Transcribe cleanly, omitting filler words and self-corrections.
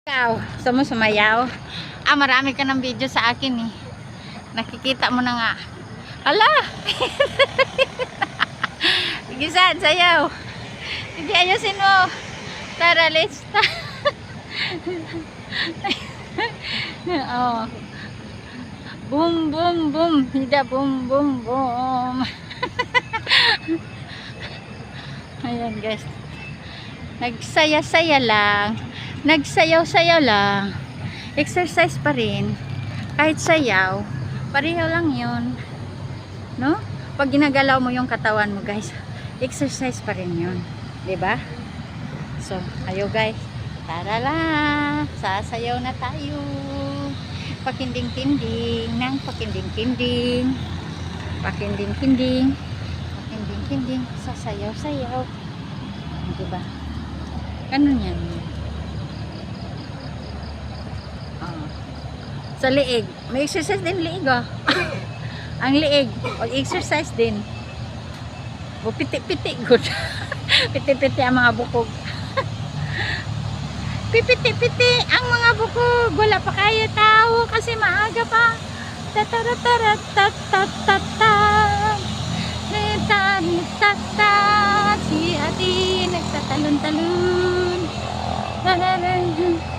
Ikaw, sumayaw. Marami ka ng video sa akin eh. Nakikita mo na nga. Ala! Gisan, sayaw. Hindi, ayusin mo. Tara, let's start. Oh. Boom, boom, boom. Hida, boom, boom, boom. Ayan guys. Nagsaya-saya lang. Nagsayaw-sayaw lang. Exercise pa rin. Kahit sayaw, pareho lang yun. No? Pag ginagalaw mo yung katawan mo guys, exercise pa rin yun. Diba? So, ayo guys. Tara lang. Sasayaw na tayo. Pakinding-kinding. Nang pakinding-kinding. Pakinding-kinding. Pakinding-kinding. Sasayaw-sayaw. Diba? Ganun yan. Sa liig. May exercise din liig oh. Ang liig. Mag-exercise din. O piti-piti good. Piti-piti ang mga bukog. Pipiti-piti ang mga bukog. Wala pa kayo tao kasi maaga pa. Ta-ta-ra-ta-ra-ta-ta-ta-ta. Ta-ta-ta-ta. Si ate nagtatalon-talon. Ta-ta-ta-ta.